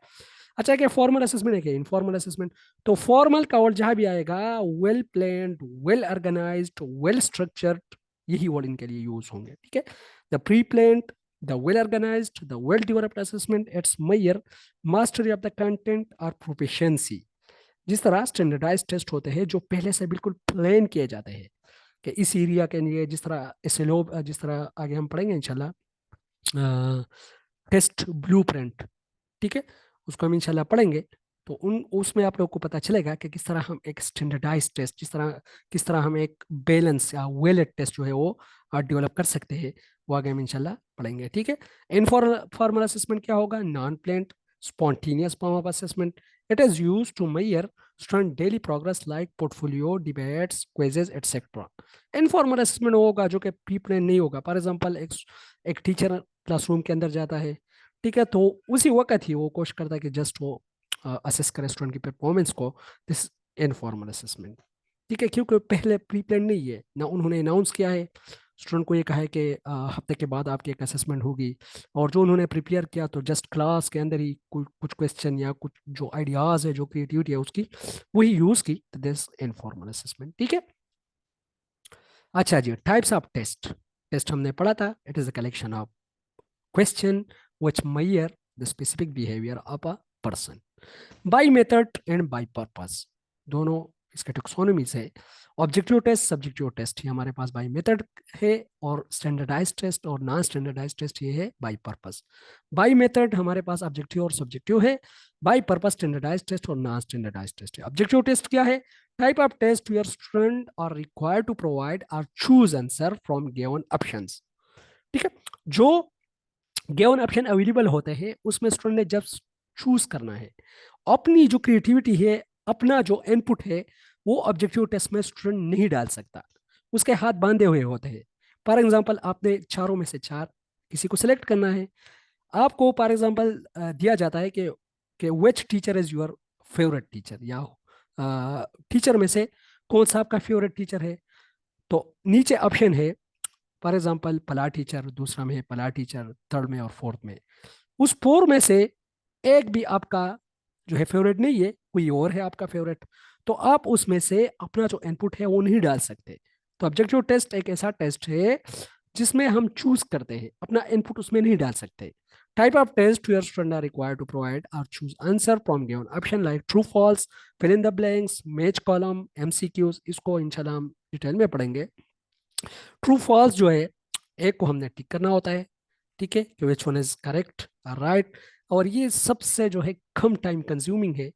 Speaker 1: अच्छा, क्या फॉर्मल असेसमेंट है, क्या इनफॉर्मल असेसमेंट। तो फॉर्मल का वर्ड जहां भी आएगा, well planned, well organised, well structured, यही वर्ड इनके लिए यूज होंगे, ठीक है। The pre planned, the well organised, the well developed assessment it's measure mastery of the content और प्रोफिशिएंसी। जिस तरह स्टैंडर्डाइज टेस्ट होते हैं जो पहले से बिल्कुल प्लान किए जाते हैं कि इस एरिया के लिए, जिस तरह एसएलओ, जिस तरह आगे हम पढ़ेंगे इंशाल्लाह, टेस्ट ब्लूप्रिंट, ठीक है, उसको हम इंशाल्लाह पढ़ेंगे। तो उन उसमें आप लोगों को पता चलेगा कि किस तरह हम एक स्टैंडर्डाइज टेस्ट, किस तरह हम एक बैलेंस या वेलेट टेस्ट जो है वो डेवलप कर सकते हैं, वो आगे हम इंशाल्लाह पढ़ेंगे, ठीक है। इनफॉर्मल असेसमेंट क्या होगा, non planned spontaneous form of assessment. It is used to measure student daily progress like portfolio, debates, quizzes, etc. Informal assessment होगा जो कि प्री प्लान नहीं होगा। फॉर एग्जांपल एक टीचर क्लासरूम के अंदर जाता है, ठीक है, तो उसी वक्त ही वो कोशिश करता है कि जस्ट वो असेस करे स्टूडेंट की परफॉर्मेंस को। दिस इनफॉर्मल असेसमेंट, ठीक है, क्योंकि पहले प्री प्लान नहीं है ना, उन्होंने अनाउंस किया है स्टूडेंट को, ये कहा है कि हफ्ते के बाद आपकी एक असेसमेंट होगी, और जो उन्होंने प्रिपेयर किया तो जस्ट क्लास के अंदर ही कुछ क्वेश्चन या कुछ जो आइडियाज है, जो क्रिएटिविटी है उसकी, वही यूज की, दिस इनफॉर्मल असेसमेंट, ठीक है। अच्छा जी, टाइप्स ऑफ टेस्ट। टेस्ट हमने पढ़ा था, it is a collection of question which measure the specific behavior of a person by method and by purpose। दोनों इसके टैक्सोनॉमीज है। ऑब्जेक्टिव टेस्ट, सब्जेक्टिव टेस्ट, ये हमारे पास बाय मेथड है, और स्टैंडर्डाइज टेस्ट और नॉन स्टैंडर्डाइज टेस्ट ये है बाय पर्पस। बाय मेथड हमारे पास ऑब्जेक्टिव और सब्जेक्टिव है, बाय पर्पस स्टैंडर्डाइज टेस्ट और नॉन स्टैंडर्डाइज टेस्ट है। ऑब्जेक्टिव टेस्ट क्या है, type of test where student are required to provide और choose answer from given options, ठीक है। जो गिवन ऑप्शन अवेलेबल होते हैं उसमें स्टूडेंट ने जब चूज करना है, अपनी जो क्रिएटिविटी है, अपना जो इनपुट है, वो ऑब्जेक्टिव टेस्ट में स्टूडेंट नहीं डाल सकता, उसके हाथ बांधे हुए होते हैं। फॉर एग्जांपल, आपने चारों में से चार किसी को सिलेक्ट करना है, आपको फॉर एग्जांपल दिया जाता है कि which teacher is your favourite teacher, या टीचर में से कौन सा आपका फेवरेट टीचर है। तो नीचे ऑप्शन है, फॉर एग्जांपल पला टीचर, दूसरा में है पला टीचर, थर्ड में और फोर्थ में। उस फोर में से एक भी आपका जो है फेवरेट नहीं है, कोई और है आपका फेवरेट, तो आप उसमें से अपना जो इनपुट है वो नहीं डाल सकते। तो ऑब्जेक्टिव टेस्ट एक ऐसा टेस्ट है जिसमें हम चूज करते हैं, अपना इनपुट उसमें नहीं डाल सकते। Type of test your student are required to provide और choose answer from given option like true false, fill in the blanks, match column, MCQs. इसको इंशाल्लाह हम डिटेल में पढ़ेंगे। ट्रू फॉल्स जो है, एक को हमने टिक करना होता है, ठीक है, कि विच वन इज करेक्ट और राइट, और ये सबसे जो है कम टाइम कंज्यूमिंग है,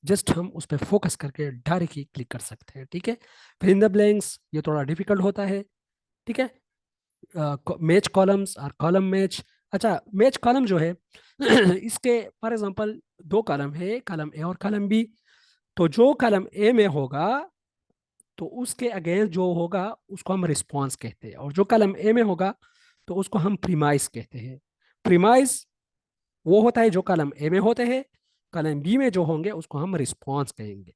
Speaker 1: जस्ट हम उस पर फोकस करके डायरेक्ट ही क्लिक कर सकते हैं, ठीक है। फिर इन द ब्लैंक्स, ये थोड़ा डिफिकल्ट होता है, ठीक है। मैच कॉलम्स और कॉलम मैच। अच्छा, मैच कॉलम जो है इसके फॉर एग्जांपल दो कॉलम है, कॉलम ए और कॉलम बी। तो जो कॉलम ए में होगा तो उसके अगेंस्ट जो होगा उसको हम रिस्पॉन्स कहते हैं, और जो कॉलम ए में होगा तो उसको हम प्रीमाइस कहते हैं। प्रीमाइस वो होता है जो कॉलम ए में होते हैं, कॉलम बी में जो होंगे उसको हम रिस्पॉन्स कहेंगे,